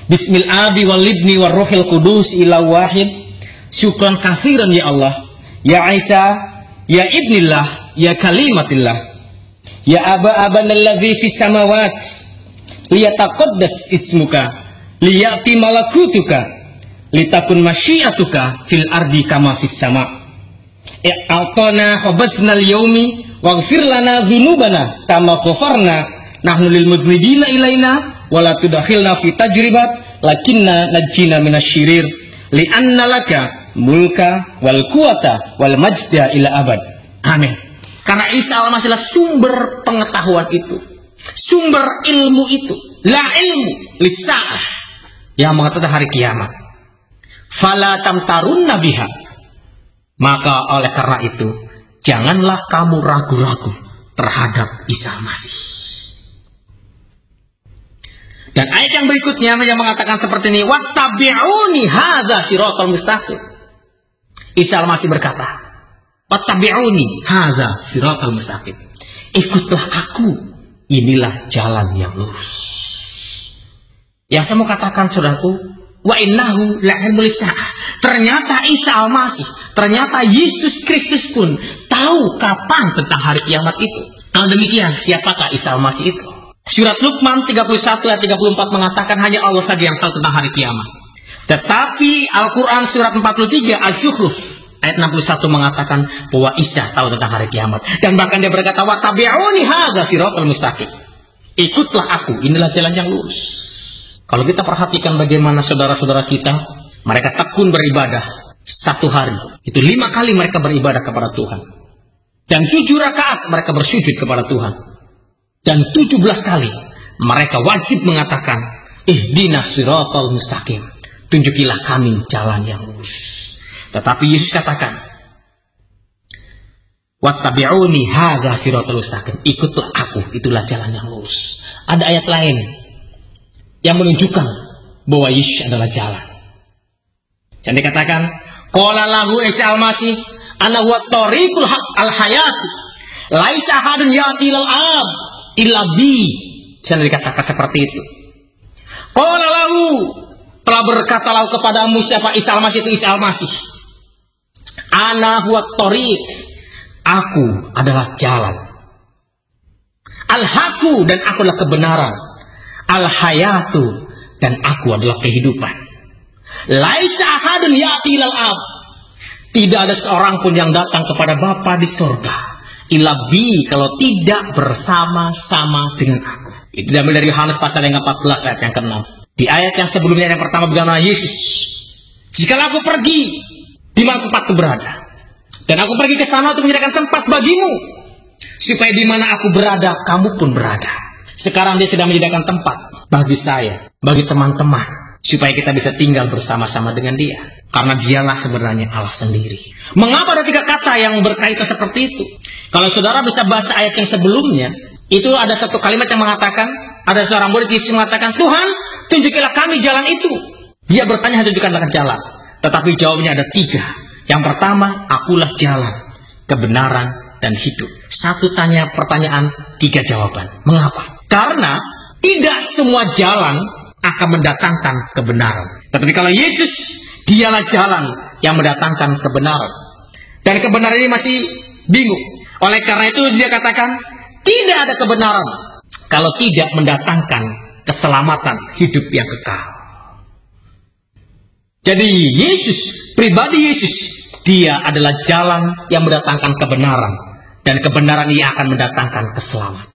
Bismil abi wal ibni wal ruhil kudus ila wahid. Syukran katsiran ya Allah, ya Isa, ya ibnillah, ya kalimatillah, ya aba-abana alladzi fis samawat, liyataqaddas ismuka, liyati malakutuka, litakun masyiatuka fil ardi kama fis sama. I'atana khabazna al-yawmi waghfir lana dhunubana kama ghafarna nahnu lil mudhnibina ilaina wala tudakhilna fi tajribat lakinna najjina minasyirir li'anna laka mulka wal quwata wal majda ila abad. Amin. Karena Isa al-Masih sumber pengetahuan itu, sumber ilmu itu, la ilmu lisa'ah, yang mengatakan hari kiamat. Fala tamtarunna biha. Maka oleh karena itu janganlah kamu ragu-ragu terhadap Isa al-Masih. Dan ayat yang berikutnya yang mengatakan seperti ini, wattabi'uni hadza siratal mustaqim. Isa al-Masih berkata, wattabi'uni hadza siratal mustaqim. Ikutlah aku, inilah jalan yang lurus. Yang saya mau katakan saudaraku, wa innahu la'ilmul lisa'ah. Ternyata Isa al-Masih, ternyata Yesus Kristus pun tahu kapan tentang hari kiamat itu. Kalau demikian, siapakah Isa al-Masih itu? Surat Luqman 31 ayat 34 mengatakan hanya Allah saja yang tahu tentang hari kiamat. Tetapi Al-Quran surat 43 Az-Zukhruf ayat 61 mengatakan bahwa Isa tahu tentang hari kiamat. Dan bahkan dia berkata, wattabi'uni hadza siratal mustaqim. Ikutlah aku, inilah jalan yang lurus. Kalau kita perhatikan bagaimana saudara-saudara kita, mereka tekun beribadah satu hari. Itu 5 kali mereka beribadah kepada Tuhan. Dan 7 rakaat mereka bersujud kepada Tuhan. Dan 17 kali mereka wajib mengatakan, ihdinas siratal mustaqim. Tunjukilah kami jalan yang lurus. Tetapi Yesus katakan, wattabi'uni hadza siratal mustaqim. Ikutlah aku, itulah jalan yang lurus. Ada ayat lain yang menunjukkan bahwa Yesus adalah jalan. Dan dikatakan, qala lahu Isa al-Masih, ana huwa tariqul haq al-hayat. Laisa ahadun ya'ti ilal ab illa bi. Dan dikatakan seperti itu. Qala lahu, telah berkatalah kepadamu siapa Isa al-Masih itu Isa al-Masih. Ana huwa tariq. Aku adalah jalan. Al-haqu, dan aku adalah kebenaran. Al-hayatu, dan aku adalah kehidupan. Laisa ahadun ya'ti ilal ab. Tidak ada seorang pun yang datang kepada Bapa di surga illa bi, kalau tidak bersama-sama dengan aku. Itu diambil dari Yohanes pasal yang ke-14 ayat yang ke-6. Di ayat yang sebelumnya yang pertama berkata Yesus, jikalau aku pergi di mana tempatku berada, dan aku pergi ke sana untuk menyediakan tempat bagimu, supaya di mana aku berada kamu pun berada. Sekarang dia sedang menyediakan tempat bagi saya, bagi teman-teman, supaya kita bisa tinggal bersama-sama dengan dia. Karena dialah sebenarnya Allah sendiri. Mengapa ada 3 kata yang berkaitan seperti itu? Kalau saudara bisa baca ayat yang sebelumnya, itu ada satu kalimat yang mengatakan, ada seorang murid Yesus mengatakan, Tuhan, tunjukilah kami jalan itu. Dia bertanya, tunjukkanlah jalan. Tetapi jawabnya ada 3. Yang pertama, akulah jalan, kebenaran, dan hidup. Satu pertanyaan, 3 jawaban. Mengapa? Karena tidak semua jalan akan mendatangkan kebenaran. Tetapi kalau Yesus, dialah jalan yang mendatangkan kebenaran. Dan kebenaran ini masih bingung. Oleh karena itu dia katakan, tidak ada kebenaran kalau tidak mendatangkan keselamatan hidup yang kekal. Jadi Yesus, pribadi Yesus, dia adalah jalan yang mendatangkan kebenaran. Dan kebenaran ini akan mendatangkan keselamatan.